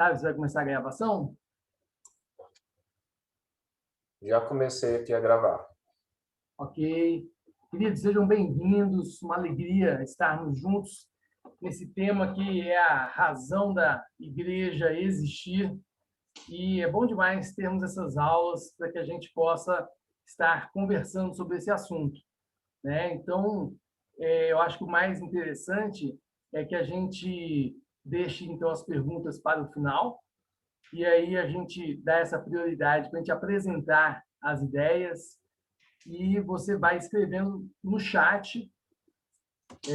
Sabe se vai começar a gravação? Já comecei aqui a gravar. Ok. Queridos, sejam bem-vindos. Uma alegria estarmos juntos nesse tema que é a razão da igreja existir. E é bom demais termos essas aulas para que a gente possa estar conversando sobre esse assunto, né? Então, eu acho que o mais interessante é que a gente deixe, então, as perguntas para o final, e aí a gente dá essa prioridade para a gente apresentar as ideias, e você vai escrevendo no chat,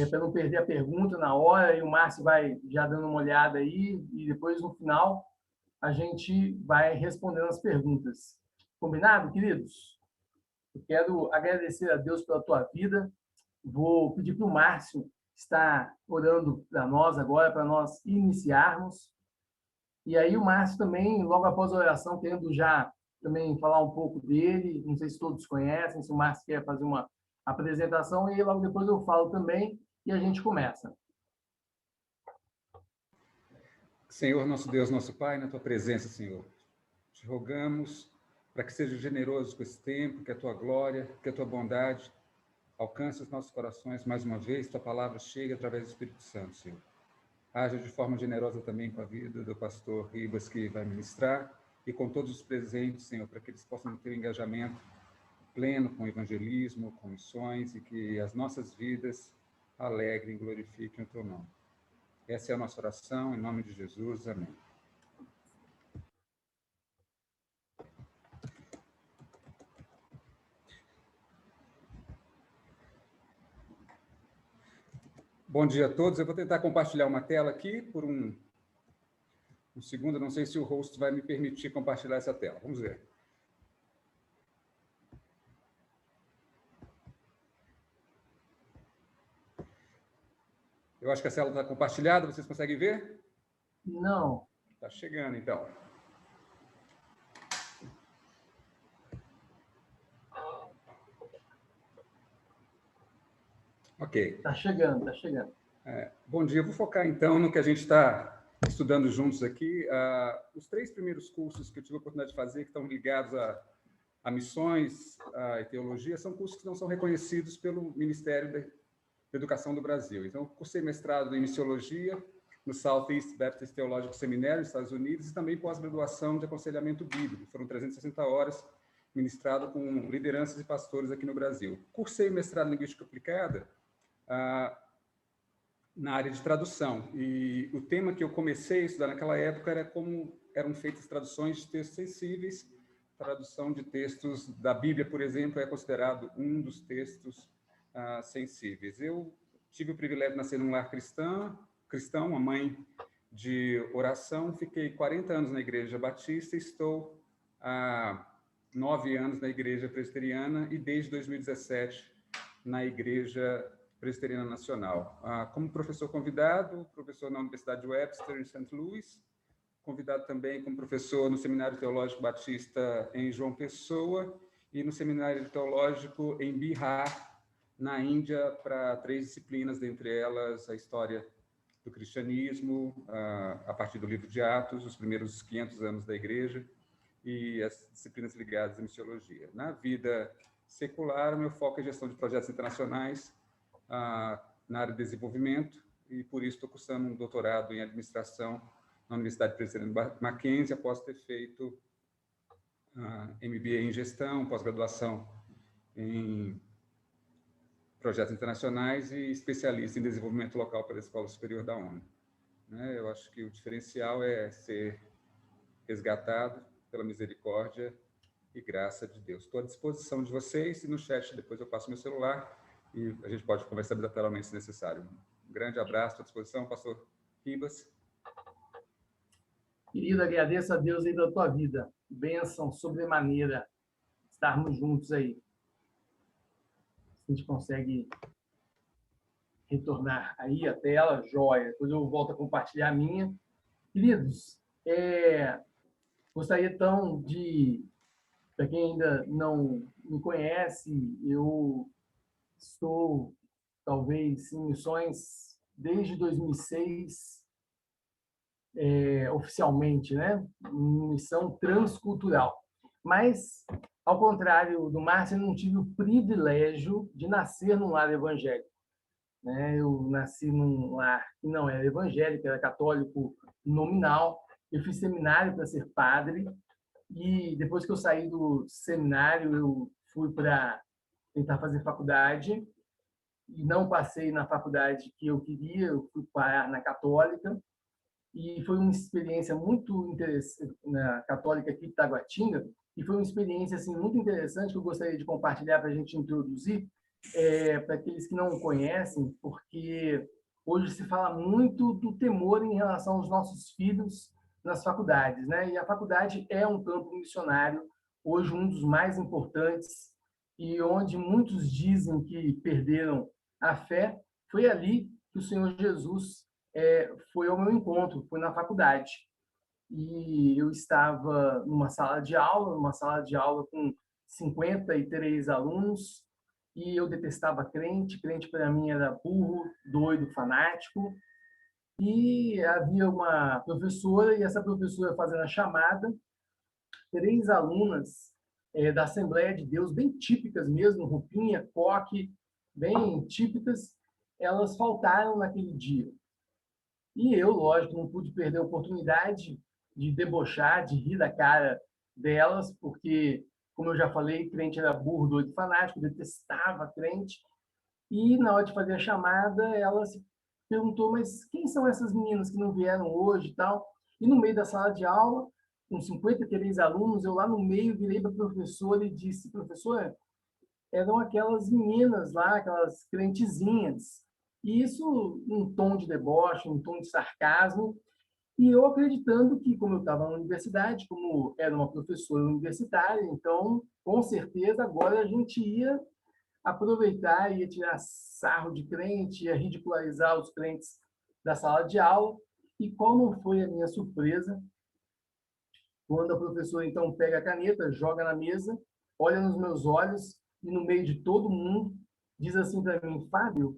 para não perder a pergunta na hora, e o Márcio vai já dando uma olhada aí, e depois, no final, a gente vai respondendo as perguntas. Combinado, queridos? Eu quero agradecer a Deus pela tua vida. Vou pedir para o Márcio estar orando para nós agora, para nós iniciarmos. E aí o Márcio também, logo após a oração, querendo já também falar um pouco dele, não sei se todos conhecem, se o Márcio quer fazer uma apresentação, e aí logo depois eu falo também e a gente começa. Senhor, nosso Deus, nosso Pai, na Tua presença, Senhor, te rogamos para que seja generoso com esse tempo, que a Tua glória, que a Tua bondade alcance os nossos corações mais uma vez, Tua palavra chegue através do Espírito Santo, Senhor. Haja de forma generosa também com a vida do pastor Ribas, que vai ministrar, e com todos os presentes, Senhor, para que eles possam ter um engajamento pleno com o evangelismo, com missões, e que as nossas vidas alegrem e glorifiquem o Teu nome. Essa é a nossa oração, em nome de Jesus. Amém. Bom dia a todos. Eu vou tentar compartilhar uma tela aqui por um segundo. Não sei se o host vai me permitir compartilhar essa tela. Vamos ver. Eu acho que a tela está compartilhada. Vocês conseguem ver? Não. Está chegando, então. Ok. Está chegando, está chegando. Bom dia. Eu vou focar, então, no que a gente está estudando juntos aqui. Os 3 primeiros cursos que eu tive a oportunidade de fazer, que estão ligados a missões e teologia, são cursos que não são reconhecidos pelo Ministério da Educação do Brasil. Então, eu cursei mestrado em missiologia no Southeast Baptist Theological Seminary, nos Estados Unidos, e também pós-graduação de aconselhamento bíblico. Foram 360 horas ministrado com lideranças e pastores aqui no Brasil. Cursei mestrado em linguística aplicada na área de tradução. E o tema que eu comecei a estudar naquela época era como eram feitas traduções de textos sensíveis. Tradução de textos da Bíblia, por exemplo, é considerado um dos textos sensíveis. Eu tive o privilégio de nascer num lar cristão, uma mãe de oração. Fiquei 40 anos na Igreja Batista, estou há 9 anos na Igreja Presbiteriana e desde 2017 na Igreja Presbiteriana Nacional. Como professor convidado, professor na Universidade de Webster, em St. Louis, convidado também como professor no Seminário Teológico Batista em João Pessoa e no Seminário Teológico em Bihar, na Índia, para 3 disciplinas, dentre elas a história do cristianismo, a partir do livro de Atos, os primeiros 500 anos da Igreja, e as disciplinas ligadas à missiologia. Na vida secular, o meu foco é gestão de projetos internacionais, na área de desenvolvimento, e por isso estou cursando um doutorado em administração na Universidade Presbiteriana Mackenzie, após ter feito MBA em gestão, pós-graduação em projetos internacionais e especialista em desenvolvimento local pela Escola Superior da ONU. Eu acho que o diferencial é ser resgatado pela misericórdia e graça de Deus. Estou à disposição de vocês, e no chat depois eu passo meu celular e a gente pode conversar bilateralmente se necessário. Um grande abraço, à disposição, pastor Ribas. Querido, agradeço a Deus aí pela tua vida. Bênção sobremaneira estarmos juntos aí. A gente consegue retornar aí a tela, joia. Depois eu volto a compartilhar a minha. Queridos, gostaria então de, para quem ainda não me conhece, eu estou talvez em missões desde 2006. oficialmente, né? Missão transcultural. Mas, ao contrário do Márcio, eu não tive o privilégio de nascer num lar evangélico, né? Eu nasci num lar que não era evangélico, era católico nominal. Eu fiz seminário para ser padre e depois que eu saí do seminário, eu fui para tentar fazer faculdade e não passei na faculdade que eu queria, eu fui parar na católica e foi uma experiência muito interessante na católica aqui de Taguatinga e foi uma experiência assim muito interessante que eu gostaria de compartilhar para a gente introduzir para aqueles que não conhecem, porque hoje se fala muito do temor em relação aos nossos filhos nas faculdades, né? E a faculdade é um campo missionário, hoje um dos mais importantes e onde muitos dizem que perderam a fé, foi ali que o Senhor Jesus foi ao meu encontro, foi na faculdade. E eu estava numa sala de aula com 53 alunos, e eu detestava crente, crente para mim era burro, doido, fanático, e havia uma professora, e essa professora fazendo a chamada, 3 alunas da Assembleia de Deus, bem típicas mesmo, roupinha, coque, bem típicas, elas faltaram naquele dia. E eu, lógico, não pude perder a oportunidade de debochar, de rir da cara delas, porque, como eu já falei, crente era burro, doido, fanático, detestava crente. E na hora de fazer a chamada, ela se perguntou, mas quem são essas meninas que não vieram hoje e tal? E no meio da sala de aula, com 53 alunos, eu lá no meio virei para a professora e disse, professora, eram aquelas meninas lá, aquelas crentezinhas. E isso um tom de deboche, um tom de sarcasmo, e eu acreditando que, como eu estava na universidade, como era uma professora universitária, então, com certeza, agora a gente ia aproveitar, ia tirar sarro de crente, ia ridicularizar os crentes da sala de aula. E qual não foi a minha surpresa quando a professora, então, pega a caneta, joga na mesa, olha nos meus olhos e, no meio de todo mundo, diz assim para mim, Fábio,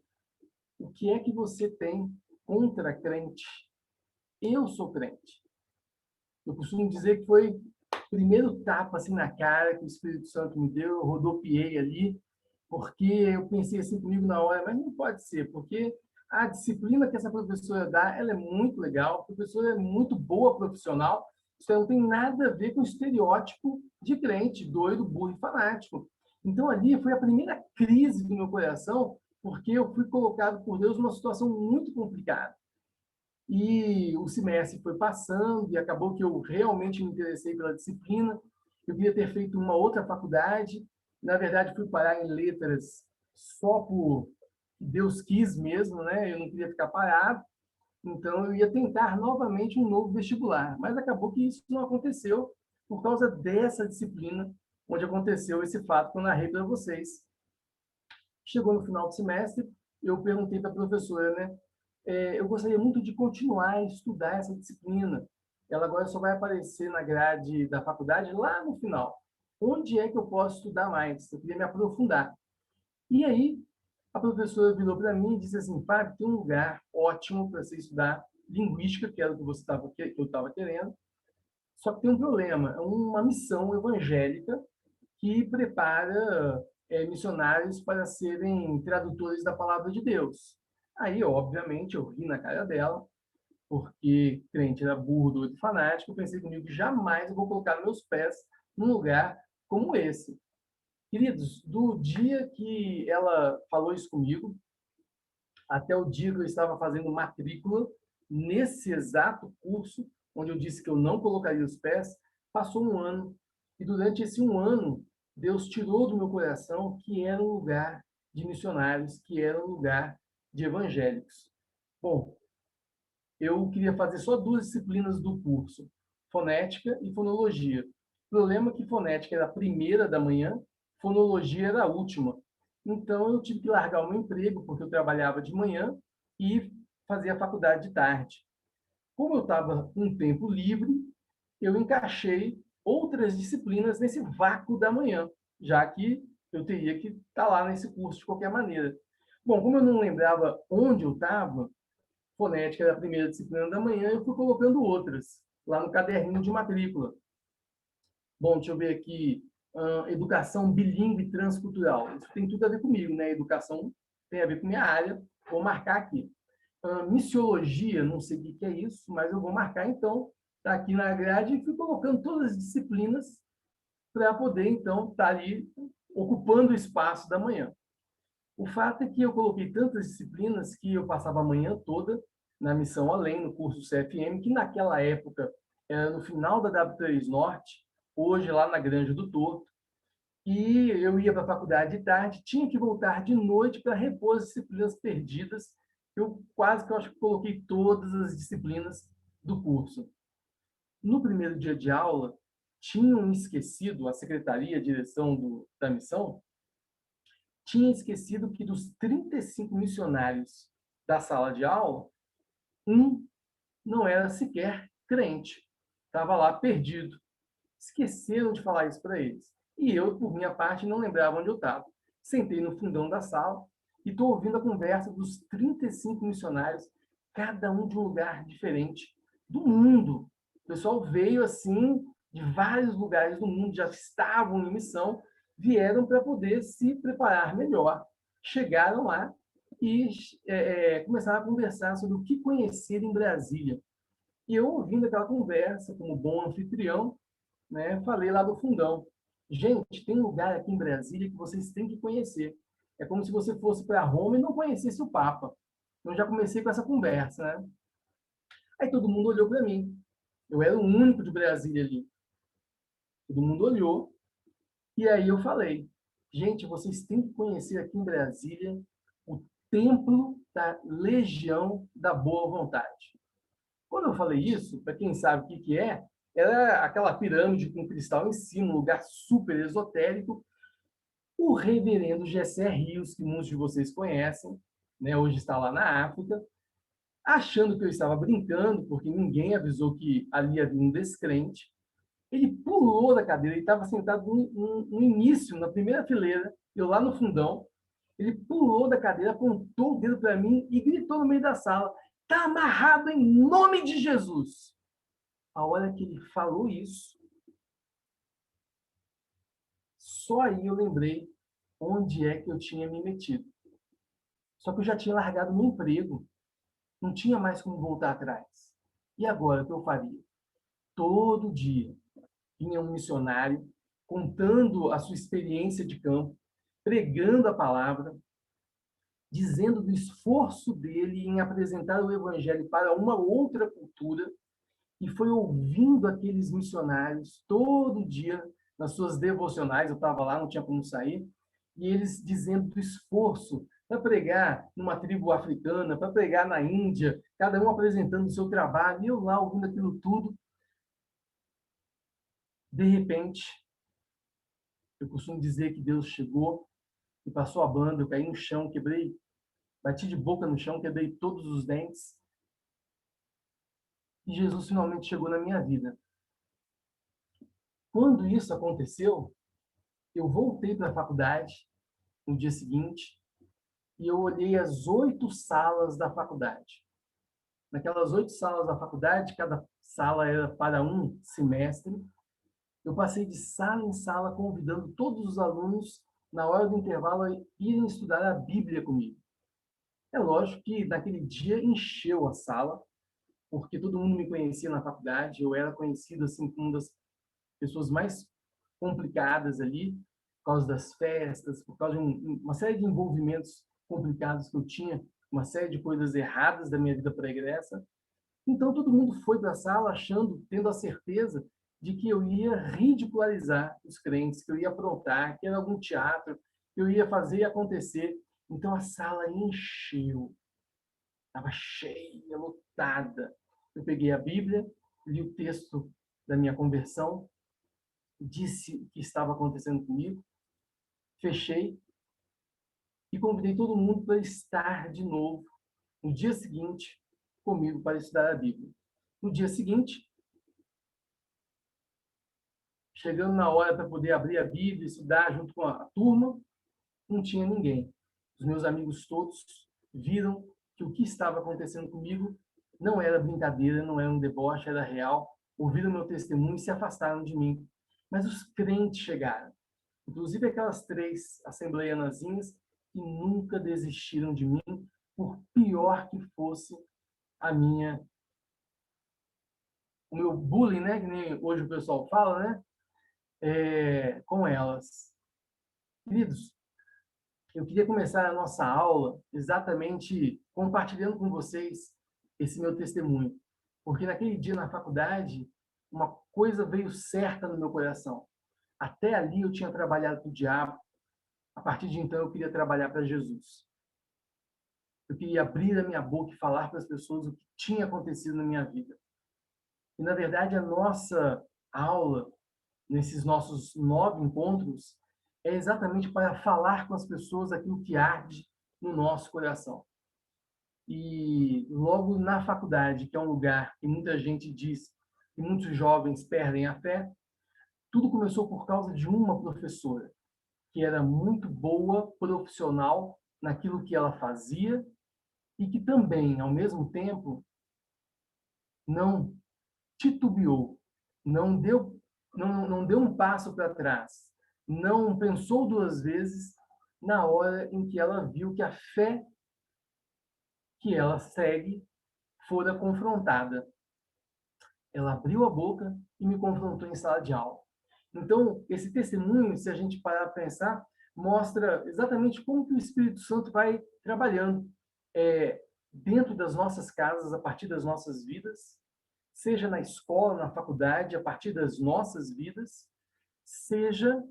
o que é que você tem contra crente? Eu sou crente. Eu costumo dizer que foi o primeiro tapa assim na cara que o Espírito Santo me deu, eu rodopiei ali, porque eu pensei assim comigo na hora, mas não pode ser, porque a disciplina que essa professora dá, ela é muito legal, a professora é muito boa profissional, isso não tem nada a ver com o estereótipo de crente, doido, burro e fanático. Então ali foi a primeira crise do meu coração, porque eu fui colocado por Deus numa situação muito complicada. E o semestre foi passando e acabou que eu realmente me interessei pela disciplina. Eu queria ter feito uma outra faculdade. Na verdade, fui parar em letras só por Deus quis mesmo, né? Eu não queria ficar parado. Então, eu ia tentar novamente um novo vestibular. Mas acabou que isso não aconteceu por causa dessa disciplina, onde aconteceu esse fato que eu narrei para vocês. Chegou no final do semestre, eu perguntei para a professora, né? Eu gostaria muito de continuar a estudar essa disciplina. Ela agora só vai aparecer na grade da faculdade lá no final. Onde é que eu posso estudar mais? Eu queria me aprofundar. E aí, a professora virou para mim e disse assim, Fábio, tem um lugar ótimo para você estudar linguística, que era o que eu estava querendo, só que tem um problema, é uma missão evangélica que prepara missionários para serem tradutores da palavra de Deus. Aí, obviamente, eu ri na cara dela, porque crente era burro, doido e fanático. Eu pensei comigo que jamais eu vou colocar meus pés num lugar como esse. Queridos, do dia que ela falou isso comigo, até o dia que eu estava fazendo matrícula, nesse exato curso, onde eu disse que eu não colocaria os pés, passou um ano. E durante esse um ano, Deus tirou do meu coração que era um lugar de missionários, que era um lugar de evangélicos. Bom, eu queria fazer só 2 disciplinas do curso, fonética e fonologia. O problema é que fonética era a primeira da manhã, fonologia era a última. Então, eu tive que largar o meu emprego, porque eu trabalhava de manhã e fazia a faculdade de tarde. Como eu estava com tempo livre, eu encaixei outras disciplinas nesse vácuo da manhã, já que eu teria que estar lá nesse curso de qualquer maneira. Bom, como eu não lembrava onde eu estava, fonética da primeira disciplina da manhã, eu fui colocando outras lá no caderninho de matrícula. Bom, deixa eu ver aqui. Educação bilíngue transcultural. Isso tem tudo a ver comigo, né? Educação tem a ver com minha área. Vou marcar aqui. Missiologia, não sei o que é isso, mas eu vou marcar, então. Está aqui na grade e fui colocando todas as disciplinas para poder, então, estar ali ocupando o espaço da manhã. O fato é que eu coloquei tantas disciplinas que eu passava a manhã toda na Missão Além, no curso CFM, que naquela época era no final da W3 Norte, hoje lá na Granja do Torto, e eu ia para a faculdade de tarde, tinha que voltar de noite para repor as disciplinas perdidas. Eu quase que eu acho que coloquei todas as disciplinas do curso. No primeiro dia de aula, tinham esquecido, a secretaria, a direção da missão, tinha esquecido que dos 35 missionários da sala de aula, um não era sequer crente. Estava lá perdido. Esqueceram de falar isso para eles. E eu, por minha parte, não lembrava onde eu estava. Sentei no fundão da sala e estou ouvindo a conversa dos 35 missionários, cada um de um lugar diferente do mundo. O pessoal veio assim de vários lugares do mundo, já estavam em missão, vieram para poder se preparar melhor. Chegaram lá e começaram a conversar sobre o que conhecer em Brasília. E eu, ouvindo aquela conversa, como bom anfitrião, né, falei lá do fundão. Gente, tem um lugar aqui em Brasília que vocês têm que conhecer. É como se você fosse para Roma e não conhecesse o Papa. Então, já comecei com essa conversa, né? Aí todo mundo olhou para mim. Eu era o único de Brasília ali. Todo mundo olhou. E aí eu falei, gente, vocês têm que conhecer aqui em Brasília o Templo da Legião da Boa Vontade. Quando eu falei isso, para quem sabe o que é, era aquela pirâmide com cristal em cima, um lugar super esotérico. O reverendo Gessé Rios, que muitos de vocês conhecem, né, hoje está lá na África, achando que eu estava brincando, porque ninguém avisou que ali havia um descrente, ele pulou da cadeira, ele estava sentado no início, na primeira fileira, eu lá no fundão, ele pulou da cadeira, apontou o dedo para mim e gritou no meio da sala, está amarrado em nome de Jesus. A hora que ele falou isso, só aí eu lembrei onde é que eu tinha me metido. Só que eu já tinha largado meu emprego. Não tinha mais como voltar atrás. E agora, o que eu faria? Todo dia vinha um missionário contando a sua experiência de campo, pregando a palavra, dizendo do esforço dele em apresentar o evangelho para uma outra cultura, e foi ouvindo aqueles missionários todo dia nas suas devocionais. Eu estava lá, não tinha como sair, e eles dizendo do esforço para pregar numa tribo africana, para pregar na Índia, cada um apresentando o seu trabalho, e eu lá ouvindo aquilo tudo. De repente, eu costumo dizer que Deus chegou e passou a banda, eu caí no chão, quebrei, bati de boca no chão, quebrei todos os dentes, e Jesus finalmente chegou na minha vida. Quando isso aconteceu, eu voltei para a faculdade no dia seguinte e eu olhei as 8 salas da faculdade. Naquelas 8 salas da faculdade, cada sala era para um semestre. Eu passei de sala em sala convidando todos os alunos, na hora do intervalo, a irem estudar a Bíblia comigo. É lógico que naquele dia encheu a sala, porque todo mundo me conhecia na faculdade, eu era conhecido assim como uma das pessoas mais complicadas ali, por causa das festas, por causa de uma série de envolvimentos complicados que eu tinha, uma série de coisas erradas da minha vida pregressa. Então todo mundo foi para a sala achando, tendo a certeza de que eu ia ridicularizar os crentes, que eu ia aprontar, que era algum teatro, que eu ia fazer acontecer. Então a sala encheu, estava cheia, lotada. Eu peguei a Bíblia, li o texto da minha conversão, disse o que estava acontecendo comigo, fechei e convidei todo mundo para estar de novo no dia seguinte comigo para estudar a Bíblia. No dia seguinte, chegando na hora para poder abrir a Bíblia e estudar junto com a turma, não tinha ninguém. Os meus amigos todos viram que o que estava acontecendo comigo não era brincadeira, não era um deboche, era real. Ouviram meu testemunho e se afastaram de mim. Mas os crentes chegaram, inclusive aquelas 3 assembleianazinhas que nunca desistiram de mim, por pior que fosse a minha, o meu bullying, né, que nem hoje o pessoal fala, né, com elas. Queridos, eu queria começar a nossa aula exatamente compartilhando com vocês esse meu testemunho, porque naquele dia na faculdade, uma coisa veio certa no meu coração. Até ali eu tinha trabalhado para o diabo, a partir de então eu queria trabalhar para Jesus. Eu queria abrir a minha boca e falar para as pessoas o que tinha acontecido na minha vida. E, na verdade, a nossa aula, nesses nossos 9 encontros, é exatamente para falar com as pessoas aquilo que arde no nosso coração. E logo na faculdade, que é um lugar que muita gente diz que muitos jovens perdem a fé, tudo começou por causa de uma professora, que era muito boa, profissional naquilo que ela fazia e que também, ao mesmo tempo, não titubeou, não deu um passo para trás, não pensou 2 vezes na hora em que ela viu que a fé que ela segue fora confrontada. Ela abriu a boca e me confrontou em sala de aula. Então, esse testemunho, se a gente parar para pensar, mostra exatamente como que o Espírito Santo vai trabalhando dentro das nossas casas, a partir das nossas vidas, seja na escola, na faculdade, a partir das nossas vidas, seja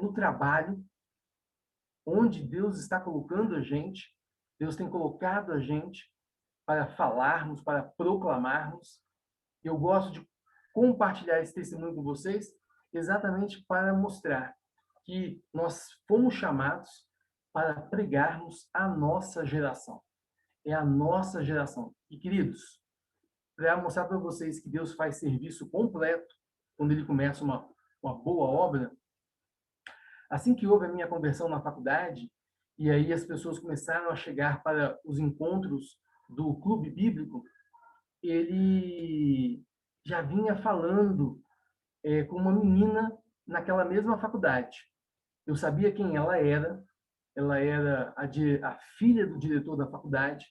no trabalho, onde Deus está colocando a gente, Deus tem colocado a gente para falarmos, para proclamarmos. Eu gosto de compartilhar esse testemunho com vocês exatamente para mostrar que nós fomos chamados para pregarmos a nossa geração. É a nossa geração. E, queridos, para mostrar para vocês que Deus faz serviço completo quando Ele começa uma boa obra, assim que houve a minha conversão na faculdade, e aí as pessoas começaram a chegar para os encontros do clube bíblico, ele já vinha falando com uma menina naquela mesma faculdade. Eu sabia quem ela era a filha do diretor da faculdade,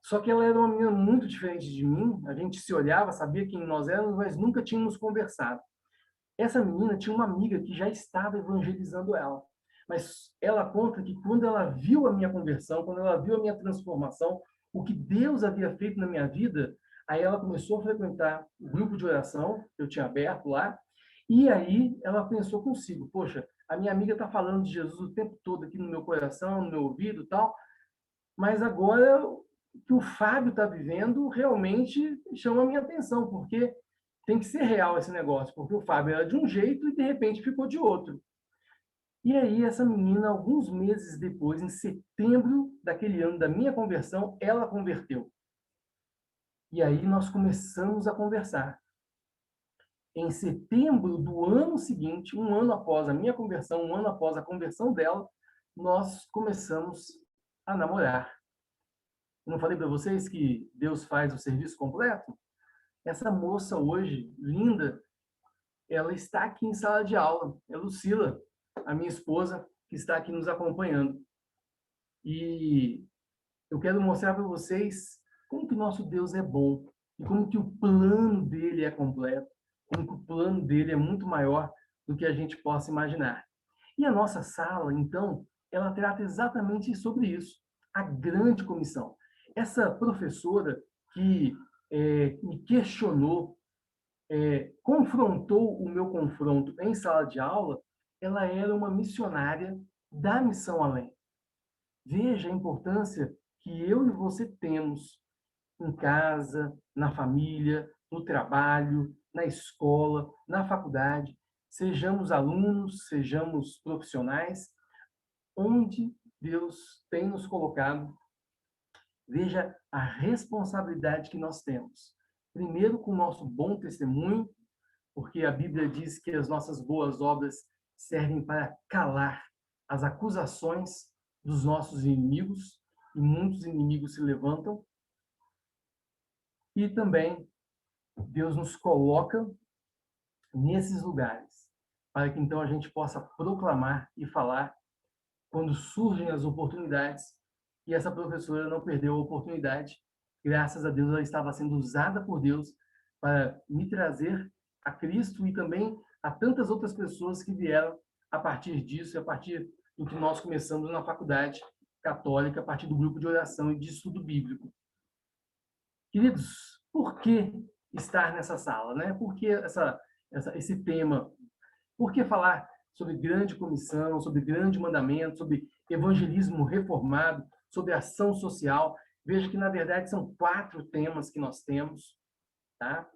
só que ela era uma menina muito diferente de mim, a gente se olhava, sabia quem nós éramos, mas nunca tínhamos conversado. Essa menina tinha uma amiga que já estava evangelizando ela, mas ela conta que quando ela viu a minha conversão, quando ela viu a minha transformação, o que Deus havia feito na minha vida, aí ela começou a frequentar o grupo de oração que eu tinha aberto lá, e aí ela pensou consigo, poxa, a minha amiga está falando de Jesus o tempo todo aqui no meu coração, no meu ouvido e tal, mas agora o que o Fábio está vivendo realmente chama a minha atenção, porque tem que ser real esse negócio, porque o Fábio era de um jeito e de repente ficou de outro. E aí essa menina, alguns meses depois, em setembro daquele ano da minha conversão, ela converteu. E aí nós começamos a conversar. Em setembro do ano seguinte, um ano após a minha conversão, um ano após a conversão dela, nós começamos a namorar. Eu não falei para vocês que Deus faz o serviço completo? Essa moça hoje, linda, ela está aqui em sala de aula. É Lucila, a minha esposa, que está aqui nos acompanhando. E eu quero mostrar para vocês como que o nosso Deus é bom e como que o plano dele é completo, como que o plano dele é muito maior do que a gente possa imaginar. E a nossa sala, então, ela trata exatamente sobre isso, a grande comissão. Essa professora que me questionou, confrontou o meu confronto em sala de aula, ela era uma missionária da Missão Além. Veja a importância que eu e você temos em casa, na família, no trabalho, na escola, na faculdade, sejamos alunos, sejamos profissionais, onde Deus tem nos colocado. Veja a responsabilidade que nós temos. Primeiro, com o nosso bom testemunho, porque a Bíblia diz que as nossas boas obras servem para calar as acusações dos nossos inimigos, e muitos inimigos se levantam. E também Deus nos coloca nesses lugares, para que então a gente possa proclamar e falar quando surgem as oportunidades. E essa professora não perdeu a oportunidade. Graças a Deus, ela estava sendo usada por Deus para me trazer a Cristo e também a tantas outras pessoas que vieram a partir disso e a partir do que nós começamos na faculdade católica, a partir do grupo de oração e de estudo bíblico. Queridos, por que estar nessa sala, né? Por que esse tema? Por que falar sobre grande comissão, sobre grande mandamento, sobre evangelismo reformado, sobre ação social? Veja que, na verdade, são 4 temas que nós temos, tá?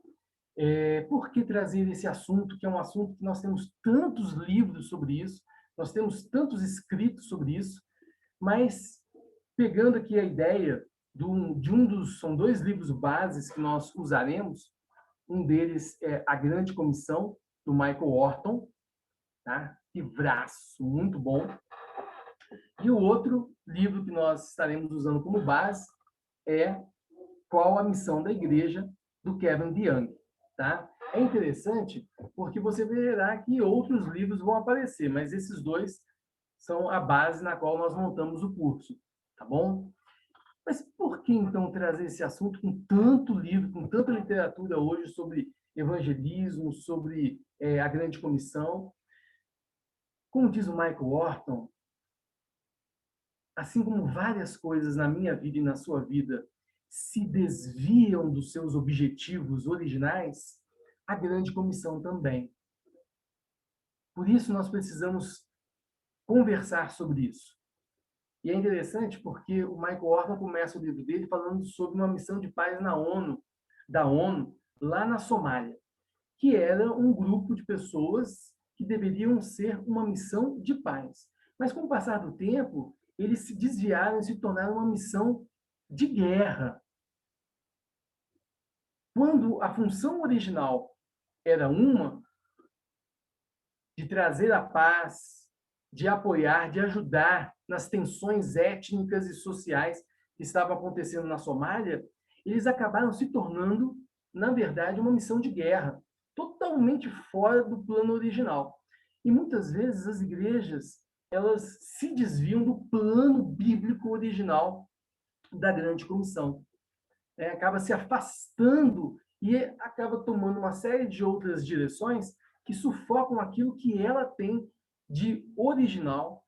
Por que trazer esse assunto, que é um assunto que nós temos tantos livros sobre isso, nós temos tantos escritos sobre isso, mas pegando aqui a ideia são 2 livros bases que nós usaremos. Um deles é A Grande Comissão, do Michael Horton, tá? Livraço, muito bom. E o outro livro que nós estaremos usando como base é Qual a Missão da Igreja, do Kevin DeYoung, tá? É interessante porque você verá que outros livros vão aparecer, mas esses 2 são a base na qual nós montamos o curso, tá bom? Mas por que, então, trazer esse assunto com tanto livro, com tanta literatura hoje sobre evangelismo, sobre a Grande Comissão? Como diz o Michael Horton, assim como várias coisas na minha vida e na sua vida se desviam dos seus objetivos originais, a Grande Comissão também. Por isso, nós precisamos conversar sobre isso. E é interessante porque o Michael Horton começa o livro dele falando sobre uma missão de paz da ONU, lá na Somália, que era um grupo de pessoas que deveriam ser uma missão de paz. Mas, com o passar do tempo, eles se desviaram e se tornaram uma missão de guerra. Quando a função original era uma, de trazer a paz, de apoiar, de ajudar nas tensões étnicas e sociais que estavam acontecendo na Somália, eles acabaram se tornando, na verdade, uma missão de guerra, totalmente fora do plano original. E muitas vezes as igrejas, elas se desviam do plano bíblico original da Grande Comissão. Acaba se afastando e acaba tomando uma série de outras direções que sufocam aquilo que ela tem de original,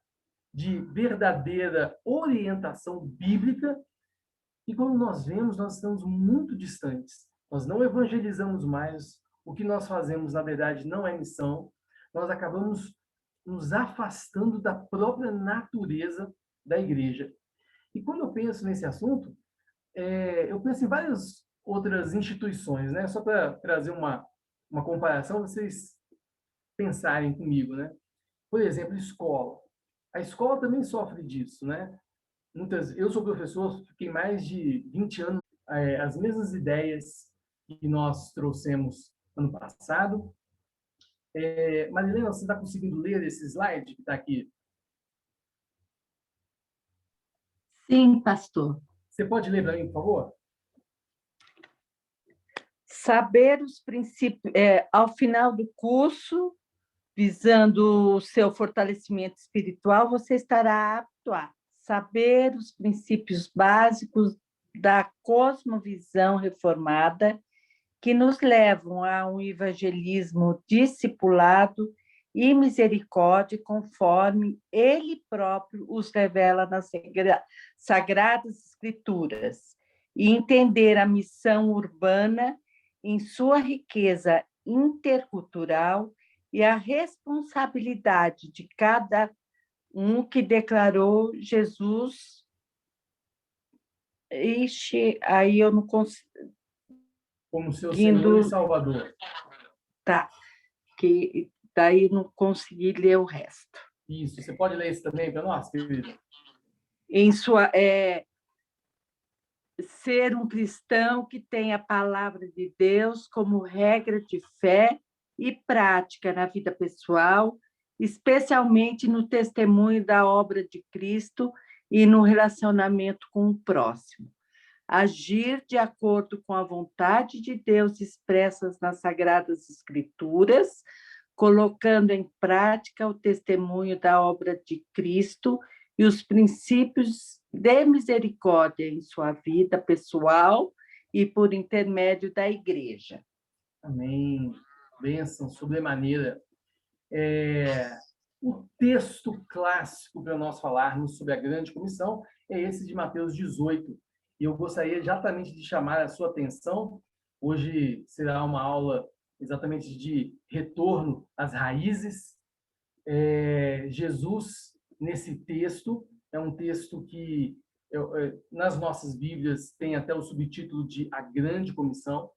de verdadeira orientação bíblica. E quando nós vemos, nós estamos muito distantes. Nós não evangelizamos mais. O que nós fazemos, na verdade, não é missão. Nós acabamos nos afastando da própria natureza da igreja. E quando eu penso nesse assunto, eu penso em várias outras instituições, né? Só para trazer uma comparação, vocês pensarem comigo, né? Por exemplo, escola. A escola também sofre disso, né? Eu sou professor, fiquei mais de 20 anos, as mesmas ideias que nós trouxemos ano passado. Marilena, você está conseguindo ler esse slide que está aqui? Sim, pastor. Você pode ler para mim, por favor? Saber os princípios, ao final do curso, visando o seu fortalecimento espiritual, você estará apto a saber os princípios básicos da cosmovisão reformada que nos levam a um evangelismo discipulado e misericórdia, conforme ele próprio os revela nas Sagradas Escrituras, e entender a missão urbana em sua riqueza intercultural e a responsabilidade de cada um que declarou Jesus. Aí eu não consigo. Como seu Senhor e Salvador. Tá, que daí não consegui ler o resto. Isso, você pode ler isso também para nós, querida? Em sua, ser um cristão que tem a palavra de Deus como regra de fé e prática na vida pessoal, especialmente no testemunho da obra de Cristo e no relacionamento com o próximo. Agir de acordo com a vontade de Deus expressas nas Sagradas Escrituras, colocando em prática o testemunho da obra de Cristo e os princípios de misericórdia em sua vida pessoal e por intermédio da igreja. Amém. Bênção sobremaneira. O texto clássico para nós falarmos sobre a grande comissão é esse de Mateus 18. E eu gostaria exatamente de chamar a sua atenção. Hoje será uma aula exatamente de retorno às raízes. Jesus, nesse texto, é um texto que, nas nossas Bíblias, tem até o subtítulo de A Grande Comissão.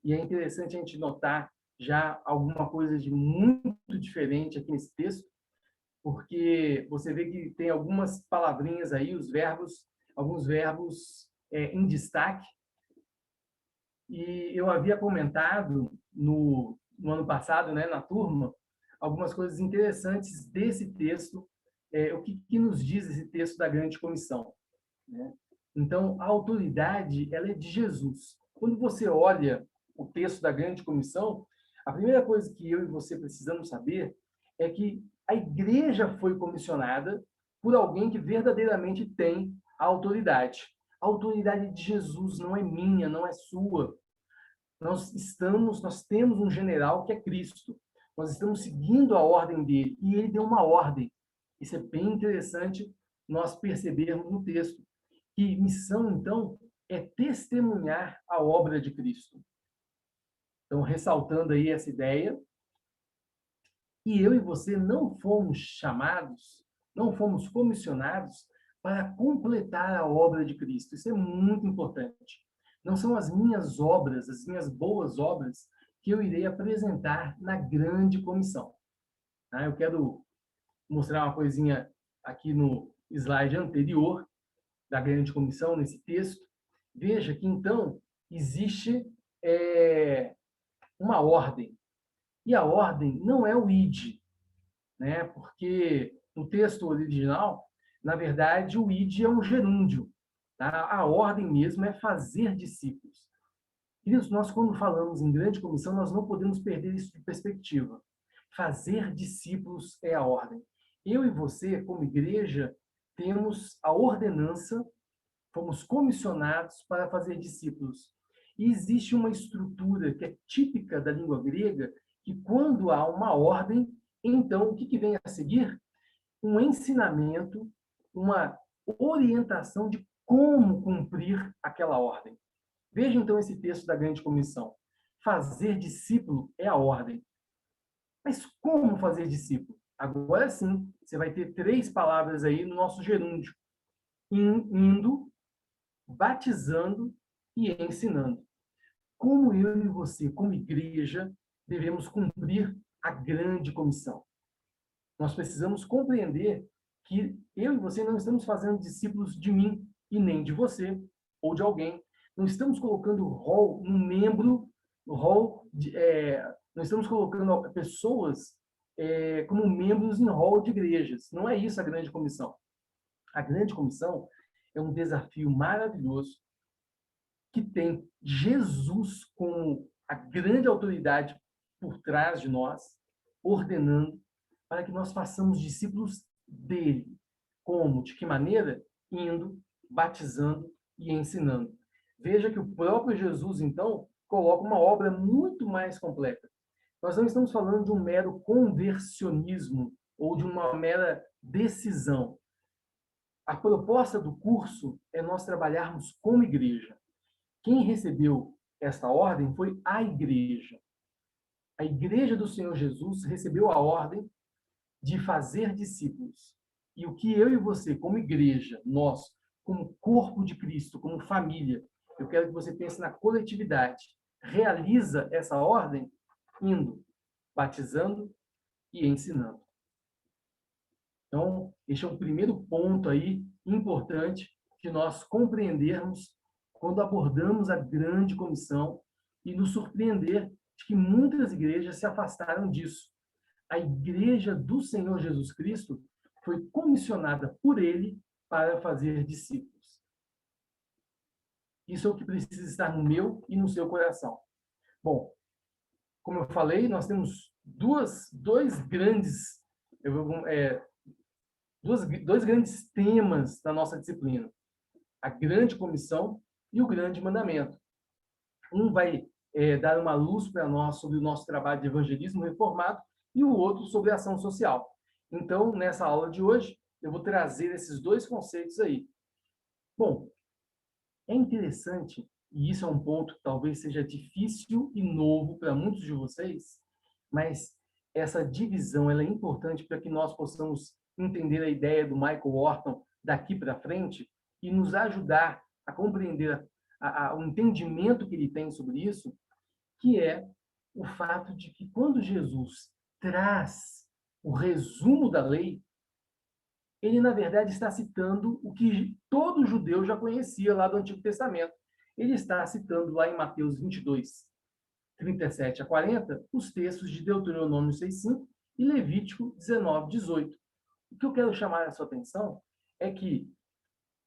E é interessante a gente notar já alguma coisa de muito diferente aqui nesse texto, porque você vê que tem algumas palavrinhas aí, alguns verbos em destaque. E eu havia comentado no ano passado, né, na turma, algumas coisas interessantes desse texto, o que nos diz esse texto da Grande Comissão, né? Então, a autoridade, ela é de Jesus. Quando você olha o texto da Grande Comissão, a primeira coisa que eu e você precisamos saber é que a igreja foi comissionada por alguém que verdadeiramente tem a autoridade. A autoridade de Jesus não é minha, não é sua. Nós temos um general que é Cristo. Nós estamos seguindo a ordem dele e ele deu uma ordem. Isso é bem interessante nós percebermos no texto. Que missão, então, é testemunhar a obra de Cristo. Então, ressaltando aí essa ideia, e eu e você não fomos chamados, não fomos comissionados para completar a obra de Cristo. Isso é muito importante. Não são as minhas obras, as minhas boas obras, que eu irei apresentar na grande comissão. Eu quero mostrar uma coisinha aqui no slide anterior da grande comissão, nesse texto. Veja que, então, existe uma ordem. E a ordem não é o id, né? Porque no texto original, na verdade, o id é um gerúndio. Tá? A ordem mesmo é fazer discípulos. Queridos, nós, quando falamos em grande comissão, nós não podemos perder isso de perspectiva. Fazer discípulos é a ordem. Eu e você, como igreja, temos a ordenança, fomos comissionados para fazer discípulos. E existe uma estrutura que é típica da língua grega, que quando há uma ordem, então o que vem a seguir? Um ensinamento, uma orientação de como cumprir aquela ordem. Veja então esse texto da Grande Comissão. Fazer discípulo é a ordem. Mas como fazer discípulo? Agora sim, você vai ter 3 palavras aí no nosso gerúndio. Indo, batizando e ensinando. Como eu e você, como igreja, devemos cumprir a grande comissão? Nós precisamos compreender que eu e você não estamos fazendo discípulos de mim e nem de você ou de alguém. Não estamos colocando rol no membro, não estamos colocando pessoas como membros em rol de igrejas. Não é isso a grande comissão. A grande comissão é um desafio maravilhoso que tem Jesus como a grande autoridade por trás de nós, ordenando para que nós façamos discípulos dele. Como? De que maneira? Indo, batizando e ensinando. Veja que o próprio Jesus, então, coloca uma obra muito mais completa. Nós não estamos falando de um mero conversionismo ou de uma mera decisão. A proposta do curso é nós trabalharmos como igreja. Quem recebeu esta ordem foi a igreja. A igreja do Senhor Jesus recebeu a ordem de fazer discípulos. E o que eu e você, como igreja, nós, como corpo de Cristo, como família, eu quero que você pense na coletividade, realiza essa ordem indo, batizando e ensinando. Então, este é o primeiro ponto aí importante que nós compreendermos quando abordamos a grande comissão e nos surpreender de que muitas igrejas se afastaram disso. A igreja do Senhor Jesus Cristo foi comissionada por ele para fazer discípulos. Isso é o que precisa estar no meu e no seu coração. Bom, como eu falei, nós temos dois grandes temas da nossa disciplina: a grande comissão e o grande mandamento. Um vai dar uma luz para nós sobre o nosso trabalho de evangelismo reformado e o outro sobre a ação social. Então, nessa aula de hoje, eu vou trazer esses dois conceitos aí. Bom, é interessante, e isso é um ponto que talvez seja difícil e novo para muitos de vocês, mas essa divisão ela é importante para que nós possamos entender a ideia do Michael Horton daqui para frente e nos ajudar a compreender o entendimento que ele tem sobre isso, que é o fato de que quando Jesus traz o resumo da lei, ele, na verdade, está citando o que todo judeu já conhecia lá do Antigo Testamento. Ele está citando lá em Mateus 22, 37 a 40, os textos de Deuteronômio 6,5 e Levítico 19, 18. O que eu quero chamar a sua atenção é que,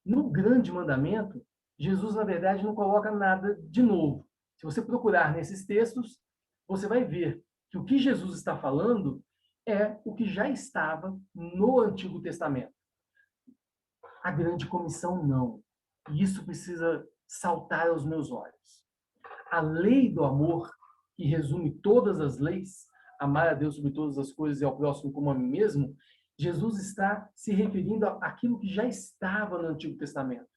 no grande mandamento, Jesus, na verdade, não coloca nada de novo. Se você procurar nesses textos, você vai ver que o que Jesus está falando é o que já estava no Antigo Testamento. A grande comissão, não. E isso precisa saltar aos meus olhos. A lei do amor, que resume todas as leis, amar a Deus sobre todas as coisas e ao próximo como a mim mesmo, Jesus está se referindo àquilo que já estava no Antigo Testamento.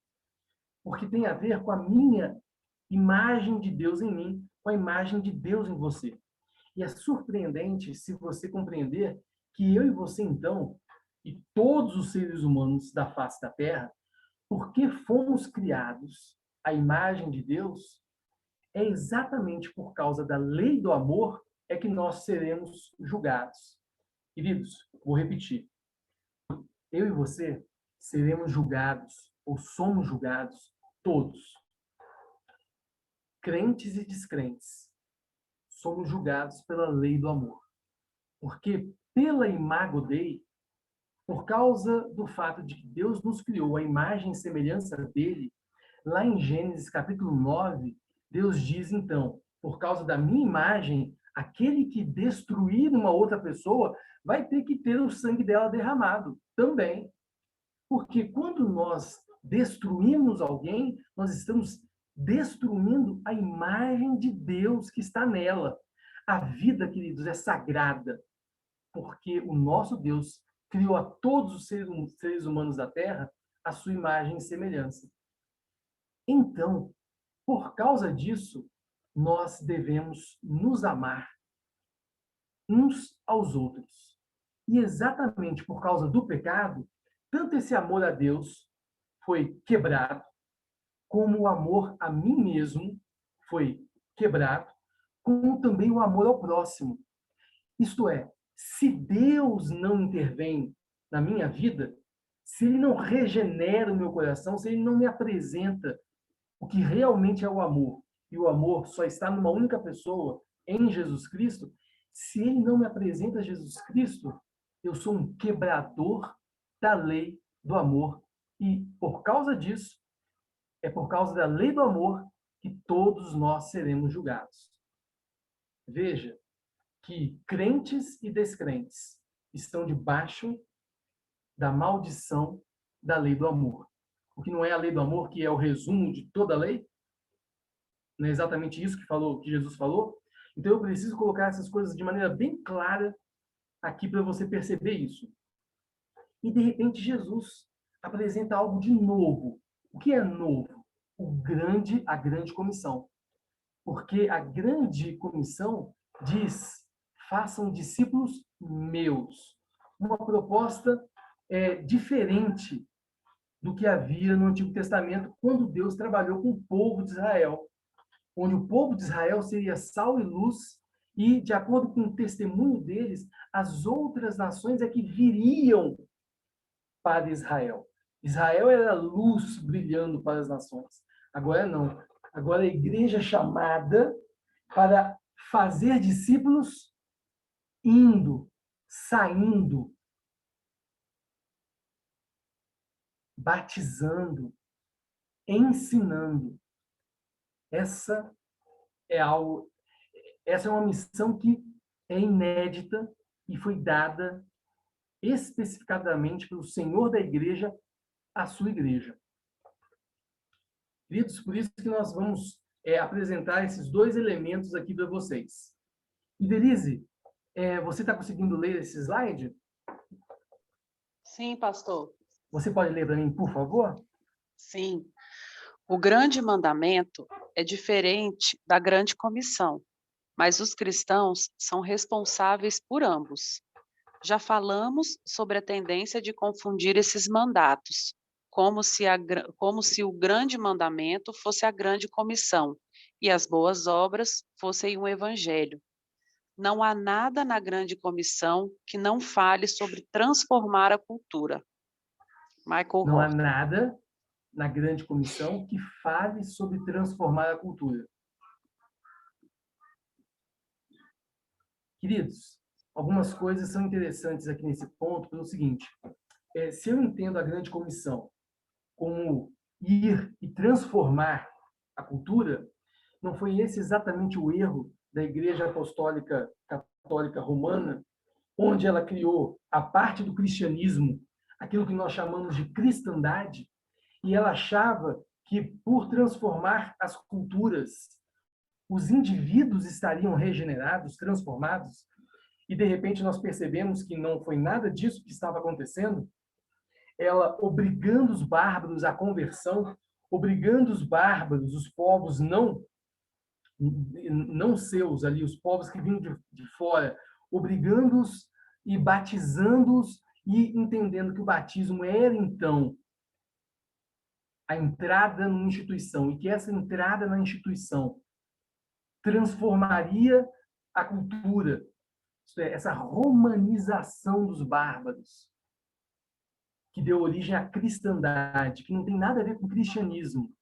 Porque tem a ver com a minha imagem de Deus em mim, com a imagem de Deus em você. E é surpreendente se você compreender que eu e você, então, e todos os seres humanos da face da Terra, porque fomos criados à imagem de Deus, é exatamente por causa da lei do amor é que nós seremos julgados. Queridos, vou repetir. Eu e você seremos julgados, ou somos julgados, todos. Crentes e descrentes. Somos julgados pela lei do amor. Porque pela imago Dei, por causa do fato de que Deus nos criou a imagem e semelhança dele, lá em Gênesis capítulo 9, Deus diz então, por causa da minha imagem, aquele que destruir uma outra pessoa vai ter que ter o sangue dela derramado também. Porque quando nós destruímos alguém, nós estamos destruindo a imagem de Deus que está nela. A vida, queridos, é sagrada, porque o nosso Deus criou a todos os seres humanos da Terra a sua imagem e semelhança. Então, por causa disso, nós devemos nos amar uns aos outros. E exatamente por causa do pecado, tanto esse amor a Deus foi quebrado, como o amor a mim mesmo foi quebrado, como também o amor ao próximo. Isto é, se Deus não intervém na minha vida, se Ele não regenera o meu coração, se Ele não me apresenta o que realmente é o amor, e o amor só está numa única pessoa, em Jesus Cristo, se Ele não me apresenta Jesus Cristo, eu sou um quebrador da lei do amor. E, por causa disso, é por causa da lei do amor que todos nós seremos julgados. Veja que crentes e descrentes estão debaixo da maldição da lei do amor. Porque não é a lei do amor que é o resumo de toda a lei? Não é exatamente isso que Jesus falou? Então eu preciso colocar essas coisas de maneira bem clara aqui para você perceber isso. E de repente Jesus apresenta algo de novo. O que é novo? A grande comissão. Porque a grande comissão diz: façam discípulos meus. Uma proposta diferente do que havia no Antigo Testamento, quando Deus trabalhou com o povo de Israel, onde o povo de Israel seria sal e luz, e, de acordo com o testemunho deles, as outras nações é que viriam para Israel. Israel era luz brilhando para as nações. Agora não. Agora a igreja é chamada para fazer discípulos indo, saindo. batizando, ensinando. Essa é uma missão que é inédita e foi dada especificadamente pelo Senhor da igreja à sua igreja. Queridos, por isso que nós vamos apresentar esses dois elementos aqui para vocês. Ivelise, você está conseguindo ler esse slide? Sim, pastor. Você pode ler para mim, por favor? Sim. O grande mandamento é diferente da grande comissão, mas os cristãos são responsáveis por ambos. Já falamos sobre a tendência de confundir esses mandatos, como se o grande mandamento fosse a grande comissão e as boas obras fossem um evangelho. Não há nada na grande comissão que não fale sobre transformar a cultura. Michael Não há Horton. nada na grande comissão que fale sobre transformar a cultura. Queridos, algumas coisas são interessantes aqui nesse ponto pelo seguinte: se eu entendo a grande comissão como ir e transformar a cultura, não foi esse exatamente o erro da Igreja Apostólica Católica Romana, onde ela criou a parte do cristianismo, aquilo que nós chamamos de cristandade, e ela achava que, por transformar as culturas, os indivíduos estariam regenerados, transformados, e de repente nós percebemos que não foi nada disso que estava acontecendo. Ela obrigando os bárbaros à conversão, obrigando os bárbaros, os povos não seus ali, os povos que vinham de fora, obrigando-os e batizando-os e entendendo que o batismo era, então, a entrada numa instituição e que essa entrada na instituição transformaria a cultura, isto é, essa romanização dos bárbaros, que deu origem à cristandade, que não tem nada a ver com o cristianismo.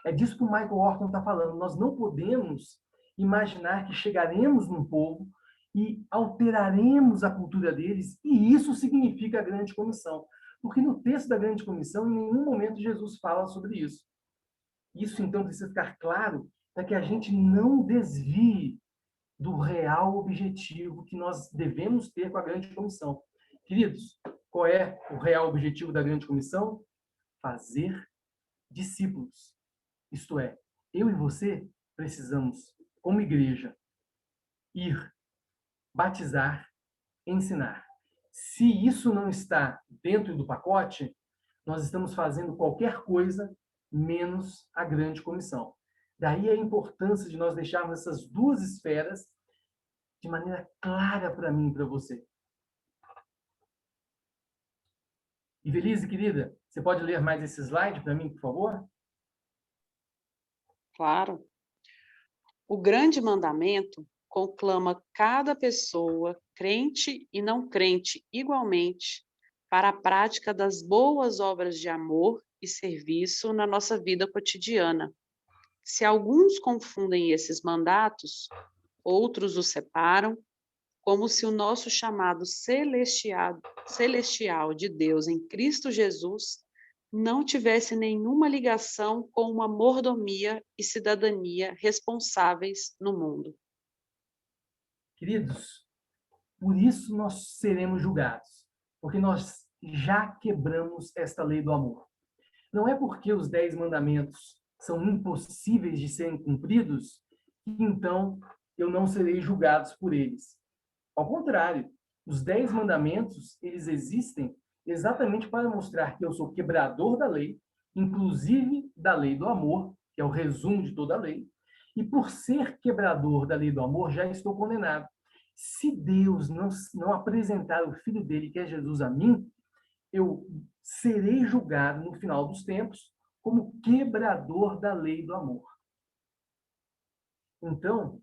É disso que o Michael Horton está falando. Nós não podemos imaginar que chegaremos num povo e alteraremos a cultura deles, e isso significa a grande comissão. Porque no texto da grande comissão, em nenhum momento Jesus fala sobre isso. Isso, então, precisa ficar claro para que a gente não desvie do real objetivo que nós devemos ter com a grande comissão. Queridos, qual é o real objetivo da grande comissão? Fazer discípulos. Isto é, eu e você precisamos, como igreja, ir, batizar, ensinar. Se isso não está dentro do pacote, nós estamos fazendo qualquer coisa menos a grande comissão. Daí a importância de nós deixarmos essas duas esferas de maneira clara para mim e para você. Ivelise, querida, você pode ler mais esse slide para mim, por favor? Claro. O grande mandamento conclama cada pessoa, crente e não crente, igualmente, para a prática das boas obras de amor e serviço na nossa vida cotidiana. Se alguns confundem esses mandatos, outros os separam, como se o nosso chamado celestial de Deus em Cristo Jesus não tivesse nenhuma ligação com uma mordomia e cidadania responsáveis no mundo. Queridos, por isso nós seremos julgados, porque nós já quebramos esta lei do amor. Não é porque os 10 mandamentos são impossíveis de serem cumpridos que, então, eu não serei julgado por eles. Ao contrário, os 10 mandamentos, eles existem exatamente para mostrar que eu sou quebrador da lei, inclusive da lei do amor, que é o resumo de toda a lei, e por ser quebrador da lei do amor, já estou condenado. Se Deus não apresentar o Filho dele, que é Jesus, a mim, eu serei julgado no final dos tempos como quebrador da lei do amor. Então,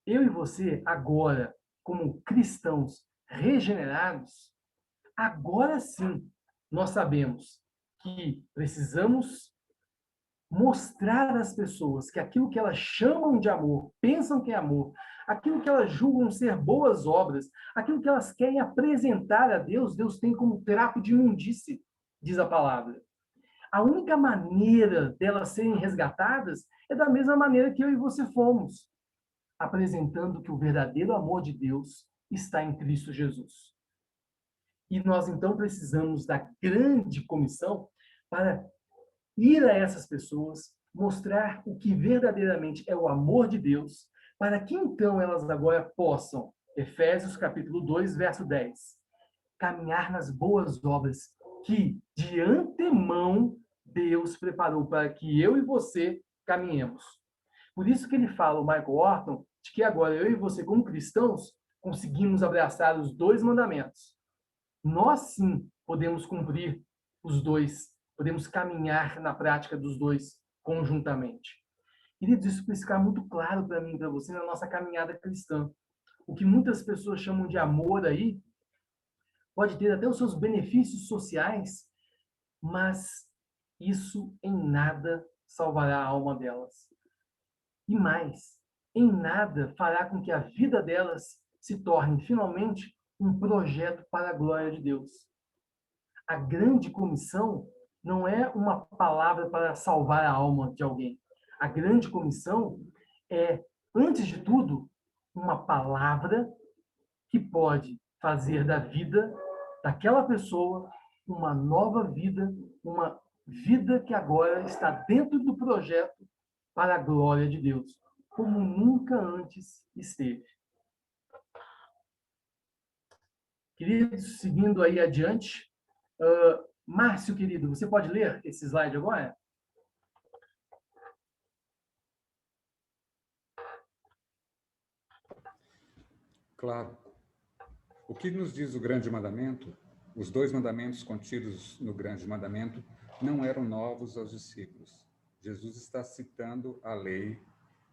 eu e você, agora, como cristãos regenerados, agora sim nós sabemos que precisamos mostrar às pessoas que aquilo que elas chamam de amor, pensam que é amor, aquilo que elas julgam ser boas obras, aquilo que elas querem apresentar a Deus, Deus tem como trapo de imundície, diz a palavra. A única maneira delas serem resgatadas é da mesma maneira que eu e você fomos, apresentando que o verdadeiro amor de Deus está em Cristo Jesus. E nós, então, precisamos da grande comissão para ir a essas pessoas, mostrar o que verdadeiramente é o amor de Deus, para que, então, elas agora possam, Efésios capítulo 2, verso 10, caminhar nas boas obras que, de antemão, Deus preparou para que eu e você caminhemos. Por isso que ele fala, o Michael Orton, de que agora eu e você, como cristãos, conseguimos abraçar os 2 mandamentos. Nós, sim, podemos cumprir os 2, podemos caminhar na prática dos 2 conjuntamente. Queridos, isso precisa ficar muito claro para mim e para você na nossa caminhada cristã. O que muitas pessoas chamam de amor aí, pode ter até os seus benefícios sociais, mas isso em nada salvará a alma delas. E mais, em nada fará com que a vida delas se torne finalmente um projeto para a glória de Deus. A grande comissão não é uma palavra para salvar a alma de alguém. A grande comissão é, antes de tudo, uma palavra que pode fazer da vida daquela pessoa uma nova vida, uma vida que agora está dentro do projeto para a glória de Deus, como nunca antes esteve. Queridos, seguindo aí adiante, Márcio, querido, você pode ler esse slide agora? Claro. O que nos diz o grande mandamento? Os 2 mandamentos contidos no grande mandamento não eram novos aos discípulos. Jesus está citando a lei,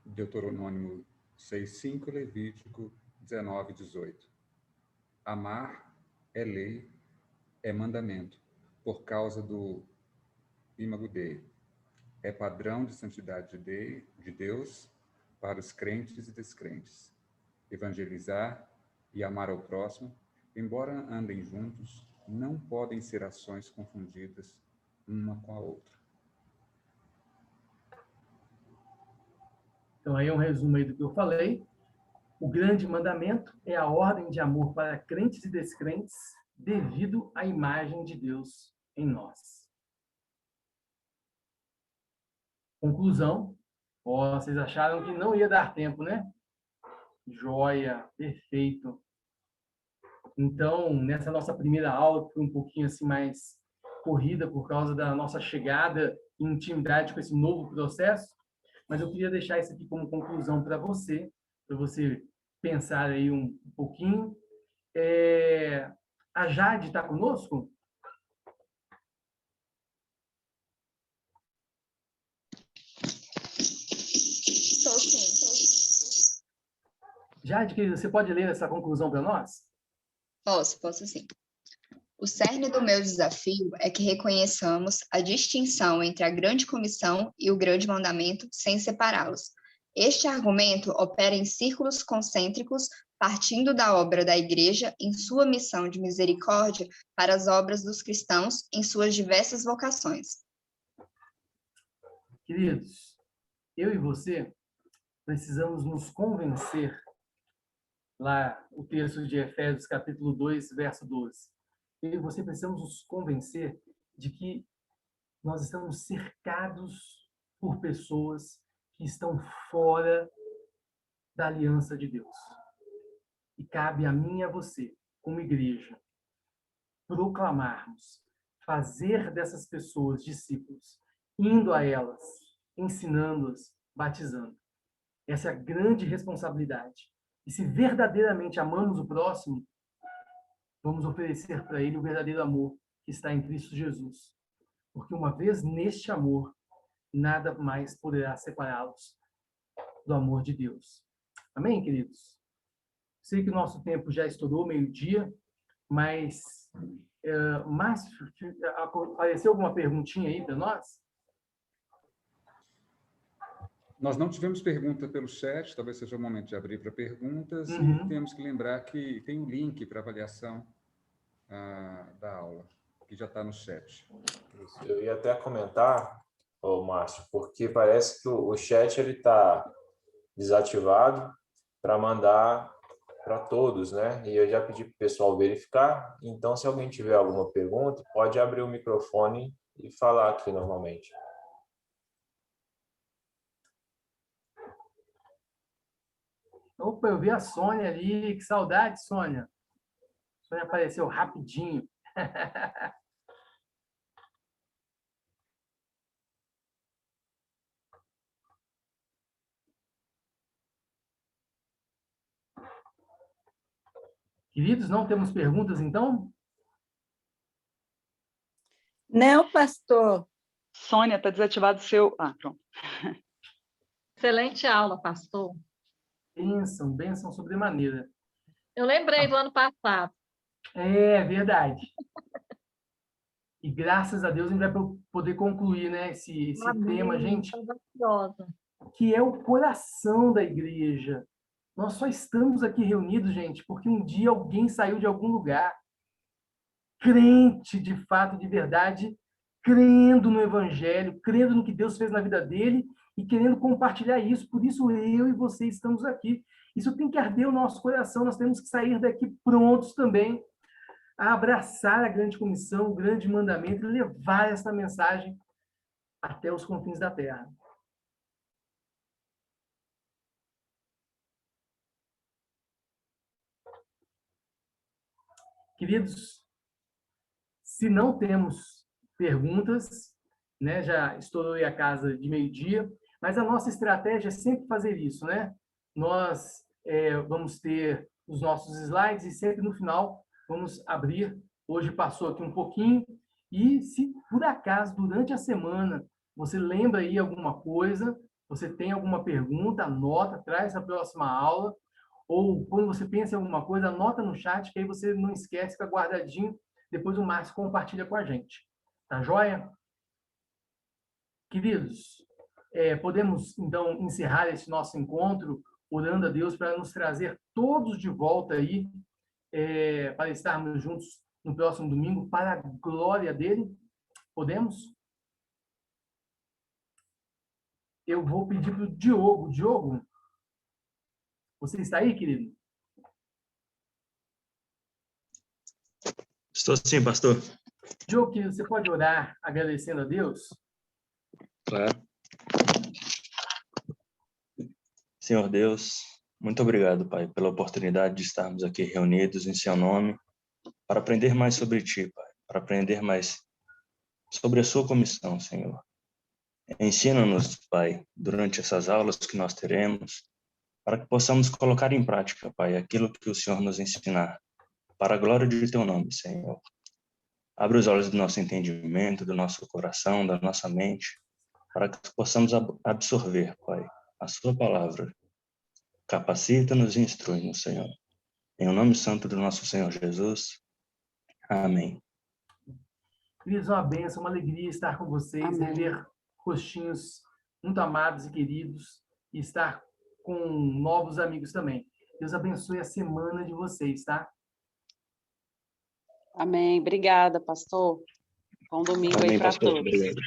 Deuteronômio 6:5, Levítico 19:18. Amar é lei, é mandamento, por causa do Imago Dei. É padrão de santidade de Deus para os crentes e descrentes. Evangelizar e amar ao próximo, embora andem juntos, não podem ser ações confundidas uma com a outra. Então, aí é um resumo aí do que eu falei. O grande mandamento é a ordem de amor para crentes e descrentes, devido à imagem de Deus em nós. Conclusão. Vocês acharam que não ia dar tempo, né? Joia, perfeito. Então, nessa nossa primeira aula, que foi um pouquinho assim mais corrida por causa da nossa chegada em intimidade com esse novo processo, mas eu queria deixar isso aqui como conclusão para você pensar aí um pouquinho. A Jade está conosco? Estou sim. Jade, querida, você pode ler essa conclusão para nós? Posso sim. O cerne do meu desafio é que reconheçamos a distinção entre a grande comissão e o grande mandamento sem separá-los. Este argumento opera em círculos concêntricos, partindo da obra da Igreja em sua missão de misericórdia para as obras dos cristãos em suas diversas vocações. Queridos, eu e você precisamos nos convencer, lá o texto de Efésios capítulo 2, verso 12. Eu e você precisamos nos convencer de que nós estamos cercados por pessoas que estão fora da aliança de Deus. E cabe a mim e a você, como igreja, proclamarmos, fazer dessas pessoas discípulos, indo a elas, ensinando-as, batizando. Essa é a grande responsabilidade. E se verdadeiramente amamos o próximo, vamos oferecer para ele o verdadeiro amor que está em Cristo Jesus. Porque uma vez neste amor, nada mais poderá separá-los do amor de Deus. Amém, queridos? Sei que o nosso tempo já estourou, meio-dia, mas apareceu alguma perguntinha aí para nós? Nós não tivemos pergunta pelo chat, talvez seja o momento de abrir para perguntas, e temos que lembrar que tem um link para avaliação da aula, que já está no chat. Eu ia até comentar, ô Márcio, porque parece que o chat ele está desativado para mandar para todos, né? E eu já pedi para o pessoal verificar. Então, se alguém tiver alguma pergunta, pode abrir o microfone e falar aqui normalmente. Opa, eu vi a Sônia ali. Que saudade, Sônia. A Sônia apareceu rapidinho. Queridos, não temos perguntas, então? Não, pastor. Sônia, está desativado o seu... Ah, pronto. Excelente aula, pastor. Bênção, bênção sobremaneira. Eu lembrei do ano passado. É verdade. E graças a Deus a gente vai poder concluir, né, esse tema, gente, Estou ansiosa. que é o coração da igreja. Nós só estamos aqui reunidos, gente, porque um dia alguém saiu de algum lugar, crente de fato, de verdade, crendo no Evangelho, crendo no que Deus fez na vida dele e querendo compartilhar isso. Por isso eu e você estamos aqui. Isso tem que arder o nosso coração. Nós temos que sair daqui prontos também a abraçar a grande comissão, o grande mandamento e levar essa mensagem até os confins da terra. Queridos, se não temos perguntas, né, já estourou aí a casa de meio-dia, mas a nossa estratégia é sempre fazer isso, né? Nós vamos ter os nossos slides e sempre no final vamos abrir. Hoje passou aqui um pouquinho e se por acaso durante a semana você lembra aí alguma coisa, você tem alguma pergunta, anota, traz a próxima aula. Ou quando você pensa em alguma coisa, anota no chat, que aí você não esquece, fica guardadinho. Depois o Márcio compartilha com a gente. Tá joia? Queridos, podemos, então, encerrar esse nosso encontro, orando a Deus para nos trazer todos de volta aí, para estarmos juntos no próximo domingo, para a glória dele? Podemos? Eu vou pedir para o Diogo. Diogo, você está aí, querido? Estou sim, pastor. Diogo, querido, você pode orar agradecendo a Deus? Claro. Senhor Deus, muito obrigado, Pai, pela oportunidade de estarmos aqui reunidos em Seu nome para aprender mais sobre Ti, Pai, para aprender mais sobre a Sua comissão, Senhor. Ensina-nos, Pai, durante essas aulas que nós teremos, para que possamos colocar em prática, Pai, aquilo que o Senhor nos ensinar, para a glória de Teu nome, Senhor. Abre os olhos do nosso entendimento, do nosso coração, da nossa mente, para que possamos absorver, Pai, a Sua palavra. Capacita-nos e instrui-nos, Senhor. Em o nome santo do nosso Senhor Jesus. Amém. Queridos, uma bênção, uma alegria estar com vocês, Amém. rever rostinhos muito amados e queridos e estar com novos amigos também. Deus abençoe a semana de vocês, tá? Amém. Obrigada, pastor. Bom domingo aí Amém, para pastor. todos. Obrigado.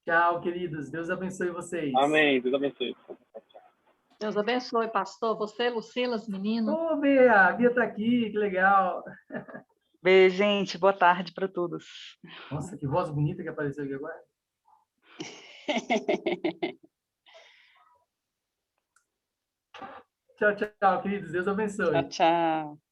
Tchau, queridos. Deus abençoe vocês. Amém. Deus abençoe. Deus abençoe, pastor. Você, Lucila, as meninas. Ô, Bia, a Bia tá aqui, que legal. Beijo, gente. Boa tarde para todos. Nossa, que voz bonita que apareceu aqui agora. Tchau, tchau, queridos. Deus abençoe. Tchau, tchau.